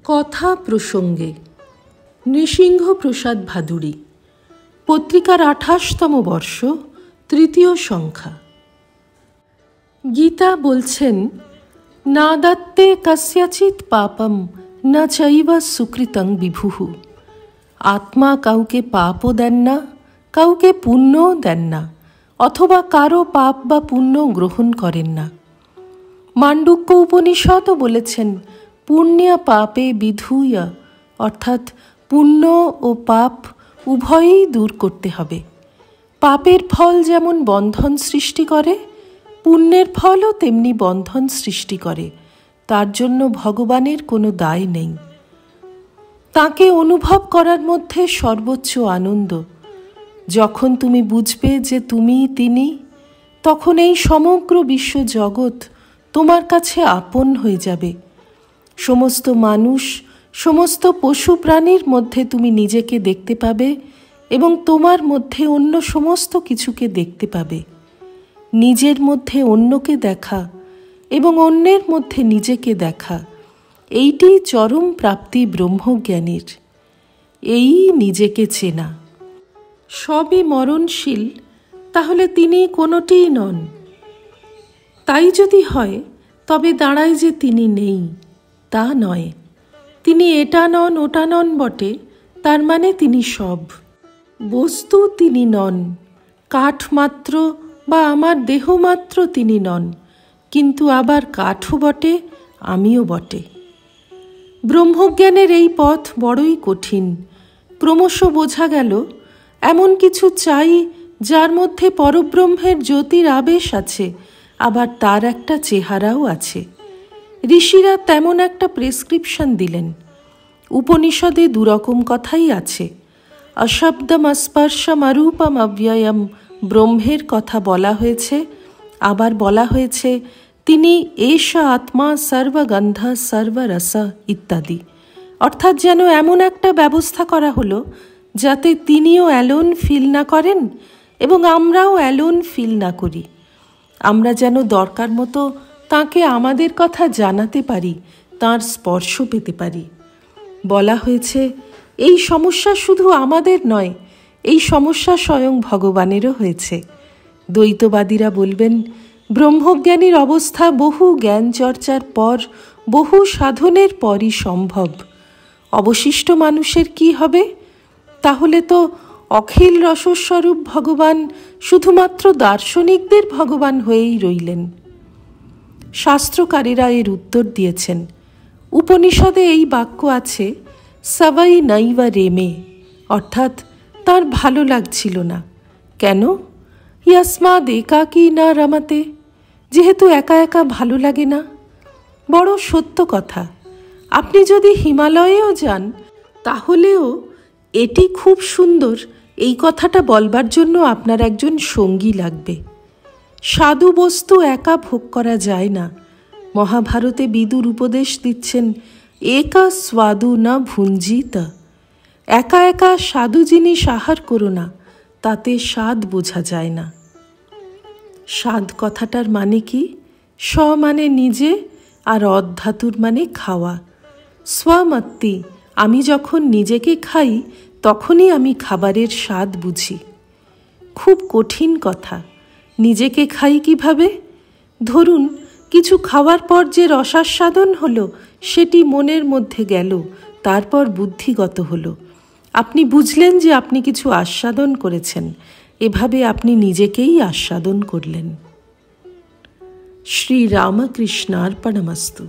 কথা প্রসঙ্গে নৃসিংহপ্রসাদ ভাদুড়ী, পত্রিকার 28তম বর্ষ, তৃতীয় সংখ্যা। গীতা বলছেন, না দত্তে কস্যাচিৎ পাপম না চৈব সুকৃতং বিভুঃ। আত্মা কাউকে পাপও দেন না, কাউকে পুণ্যও দেন না, অথবা কারো পাপ বা পুণ্য গ্রহণ করেন না। মান্ডুক্য উপনিষদও বলেছেন, পুণ্য পাপে বিধূয়, অর্থাৎ পুণ্য ও পাপ উভয়ই দূর করতে হবে। পাপের ফল যেমন বন্ধন সৃষ্টি করে, পুণ্যের ফলও তেমনি বন্ধন সৃষ্টি করে। তার জন্য ভগবানের কোনো দায় নেই। তাকে অনুভব করার মধ্যে সর্বোচ্চ আনন্দ। যখন তুমি বুঝবে যে তুমি তিনি, তখন এই সমগ্র বিশ্ব জগৎ তোমার কাছে আপন হয়ে যাবে। সমস্ত মানুষ, সমস্ত পশু প্রাণীর মধ্যে তুমি নিজেকে দেখতে পাবে এবং তোমার মধ্যে অন্য সমস্ত কিছুকে দেখতে পাবে। নিজের মধ্যে অন্যকে দেখা এবং অন্যের মধ্যে নিজেকে দেখা, এইটি চরম প্রাপ্তি ব্রহ্মজ্ঞানের। এই নিজেকে চেনা। সবই মরণশীল, তাহলে তিনি কোনোটিই নন। তাই যদি হয়, তবে দাঁড়ায় যে তিনি নেই, তা নয়। তিনি এটা নন ওটা নন বটে, তার মানে তিনি সব। বস্তু তিনি নন, কাঠ মাত্র বা আমার দেহ মাত্র তিনি নন, কিন্তু আবার কাঠও বটে, আমিও বটে। ব্রহ্মজ্ঞানের এই পথ বড়ই কঠিন। ক্রমশ বোঝা গেল, এমন কিছু চাই যার মধ্যে পরব্রহ্মের জ্যোতির আবেশ আছে, আবার তার একটা চেহারাও আছে। ঋষিরা তেমন একটা প্রেসক্রিপশন দিলেন। উপনিষদে দুরকম কথাই আছে। অশব্দম অস্পর্শম অরূপম অব্যয়ম ব্রহ্মের কথা বলা হয়েছে, আবার বলা হয়েছে তিনি এষ আত্মা সর্বগন্ধ সর্বরস ইত্যাদি। অর্থাৎ যেন এমন একটা ব্যবস্থা করা হলো যাতে তিনিও অ্যালোন ফিল না করেন এবং আমরাও অ্যালোন ফিল না করি। আমরা যেন দরকার মতো তাঁকে আমাদের কথা জানাতে পারি, তাঁর স্পর্শ পেতে পারি। বলা হয়েছে, এই সমস্যা শুধু আমাদের নয়, এই সমস্যা স্বয়ং ভগবানেরও হয়েছে। দ্বৈতবাদীরা বলবেন, ব্রহ্মজ্ঞানীর অবস্থা বহু জ্ঞান চর্চার পর, বহু সাধনের পরই সম্ভব। অবশিষ্ট মানুষের কি হবে? তাহলে তো অখিল রসস্বরূপ ভগবান শুধুমাত্র দার্শনিকদের ভগবান হয়েই রইলেন। শাস্ত্রকারেরা এর উত্তর দিয়েছেন। উপনিষদে এই বাক্য আছে, সবাই নাইবা রেমে, অর্থাৎ তার ভালো লাগছিল না। কেন? ইয়াস্মাদ একাকী না রমাতে, যেহেতু একা একা ভালো লাগে না। বড় সত্য কথা। আপনি যদি হিমালয়েও যান, তাহলেও এটি খুব সুন্দর এই কথাটা বলবার জন্য আপনার একজন সঙ্গী লাগবে। সাধু বস্তু একা ভোগ করা যায় না। মহাভারতে বিদুর উপদেশ দিচ্ছেন, একা স্বাদু না ভুঞ্জিত। একা একা সাধু জিনিস আহার করো না, তাতে স্বাদ বোঝা যায় না। স্বাদ কথাটার মানে কি? স মানে নিজে, আর অধাতুর মানে খাওয়া। স্বমত্তি, আমি যখন নিজেকে খাই তখনই আমি খাবারের স্বাদ বুঝি। খুব কঠিন কথা। নিজেকে খাই কিভাবে? ধরুন, কিছু খাওয়ার পর যে রসাস্বাদন হলো, সেটি মনের মধ্যে গেল, তারপর বুদ্ধিগত হলো। আপনি বুঝলেন যে আপনি কিছু আস্বাদন করেছেন। এভাবে আপনি নিজেকেই আস্বাদন করলেন। শ্রী রামকৃষ্ণার্পণমস্তু।